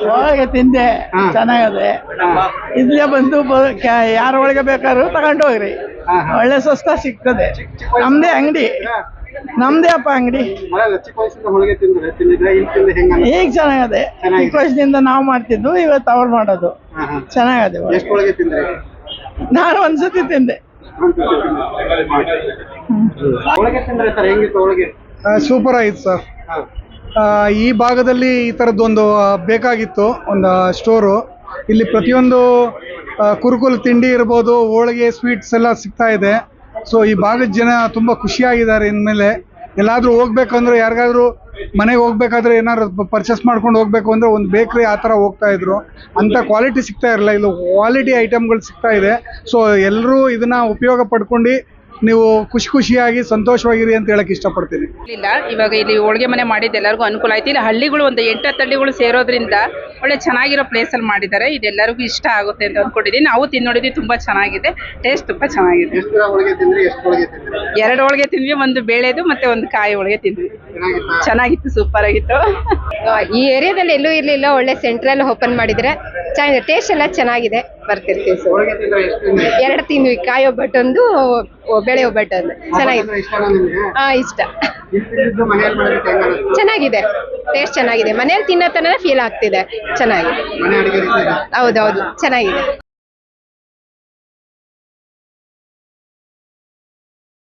ಹೋಳಿಗೆ ತಿಂದೆ, ಚೆನ್ನಾಗದೆ. ಇಲ್ಲೇ ಬಂದು ಯಾರ ಒಳಗೆ ಬೇಕಾದ್ರೂ ತಗೊಂಡು ಹೋಗ್ರಿ, ಒಳ್ಳೆ ಸ್ವಸ್ಥ ಸಿಗ್ತದೆ. ನಮ್ದೇ ಅಂಗಡಿ, ನಮ್ದೇ ಅಪ್ಪ ಅಂಗಡಿ. ಈಗ ಚೆನ್ನಾಗದೆ. ಚಿಕ್ಕ ವಯಸ್ಸಿನಿಂದ ನಾವು ಮಾಡ್ತಿದ್ವು, ಇವತ್ತು ಅವ್ರು ಮಾಡೋದು ಚೆನ್ನಾಗದೆ. ನಾನು ಒಂದ್ಸತಿ ತಿಂದೆ. ಸೂಪರ್ ಆಗಿತ್ತು ಸರ್. ಈ ಭಾಗದಲ್ಲಿ ಈ ಥರದ್ದೊಂದು ಬೇಕಾಗಿತ್ತು, ಒಂದು ಸ್ಟೋರು. ಇಲ್ಲಿ ಪ್ರತಿಯೊಂದು ಕುರುಕುಲು ತಿಂಡಿ ಇರ್ಬೋದು, ಹೋಳಿಗೆ, ಸ್ವೀಟ್ಸ್ ಎಲ್ಲ ಸಿಗ್ತಾ ಇದೆ. ಸೊ ಈ ಭಾಗದ ಜನ ತುಂಬ ಖುಷಿಯಾಗಿದ್ದಾರೆ. ಇನ್ಮೇಲೆ ಎಲ್ಲಾದರೂ ಹೋಗ್ಬೇಕಂದ್ರೆ, ಯಾರಿಗಾದ್ರೂ ಮನೆಗೆ ಹೋಗ್ಬೇಕಾದ್ರೆ, ಏನಾದ್ರು ಪರ್ಚೇಸ್ ಮಾಡ್ಕೊಂಡು ಹೋಗ್ಬೇಕು ಅಂದರೆ ಒಂದು ಬೇಕ್ರಿ ಆ ಥರ ಹೋಗ್ತಾ ಇದ್ರು. ಅಂಥ ಕ್ವಾಲಿಟಿ ಸಿಗ್ತಾ ಇರಲಿಲ್ಲ. ಇಲ್ಲಿ ಕ್ವಾಲಿಟಿ ಐಟಮ್ಗಳು ಸಿಗ್ತಾ ಇದೆ. ಸೊ ಎಲ್ಲರೂ ಇದನ್ನು ಉಪಯೋಗ ಪಡ್ಕೊಂಡು ನೀವು ಖುಷಿಯಾಗಿ ಸಂತೋಷವಾಗಿರಿ ಅಂತ ಹೇಳಕ್ ಇಷ್ಟಪಡ್ತೀನಿ. ಇಲ್ಲ, ಇವಾಗ ಇಲ್ಲಿ ಹೋಳಿಗೆ ಮನೆ ಮಾಡಿದ್ದು ಎಲ್ಲರಿಗೂ ಅನುಕೂಲ ಆಯ್ತು. ಇಲ್ಲಿ ಹಳ್ಳಿಗಳು ಒಂದು 8-10 ಹಳ್ಳಿಗಳು ಸೇರೋದ್ರಿಂದ ಒಳ್ಳೆ ಚೆನ್ನಾಗಿರೋ ಪ್ಲೇಸಲ್ಲಿ ಮಾಡಿದ್ದಾರೆ. ಇದೆಲ್ಲರಿಗೂ ಇಷ್ಟ ಆಗುತ್ತೆ ಅಂತ ಅಂದ್ಕೊಂಡಿದ್ದೀನಿ. ನಾವು ತಿನ್ನೋಡಿದ್ವಿ, ತುಂಬ ಚೆನ್ನಾಗಿದೆ, ಟೇಸ್ಟ್ ತುಂಬ ಚೆನ್ನಾಗಿದೆ. 2 ಹೋಳಿಗೆ ತಿಂದ್ವಿ, ಒಂದು ಬೇಳೆದು ಮತ್ತೆ ಒಂದು ಕಾಯಿ ಹೋಳಿಗೆ ತಿಂದ್ವಿ. ಚೆನ್ನಾಗಿತ್ತು, ಸೂಪರ್ ಆಗಿತ್ತು. ಈ ಏರಿಯಾದಲ್ಲಿ ಎಲ್ಲೂ ಇರ್ಲಿಲ್ಲ, ಒಳ್ಳೆ ಸೆಂಟ್ರಲ್ ಓಪನ್ ಮಾಡಿದ್ರೆ ಚೆನ್ನಾಗಿದೆ. ಟೇಸ್ಟ್ ಎಲ್ಲ ಚೆನ್ನಾಗಿದೆ, ಬರ್ತಿರ್ತೀವಿ. 2 ತಿಂದ್ವಿ, ಕಾಯಿ ಒಬ್ಬಟ್ಟೊಂದು, ಬೇಳೆ ಒಬ್ಬಟ್ಟೊಂದು. ಚೆನ್ನಾಗಿದೆ. ಇಷ್ಟ. ಚೆನ್ನಾಗಿದೆ, ಟೇಸ್ಟ್ ಚೆನ್ನಾಗಿದೆ. ಮನೇಲಿ ತಿನ್ನೋ ತನ ಫೀಲ್ ಆಗ್ತಿದೆ. ಚೆನ್ನಾಗಿದೆ. ಹೌದೌದು, ಚೆನ್ನಾಗಿದೆ.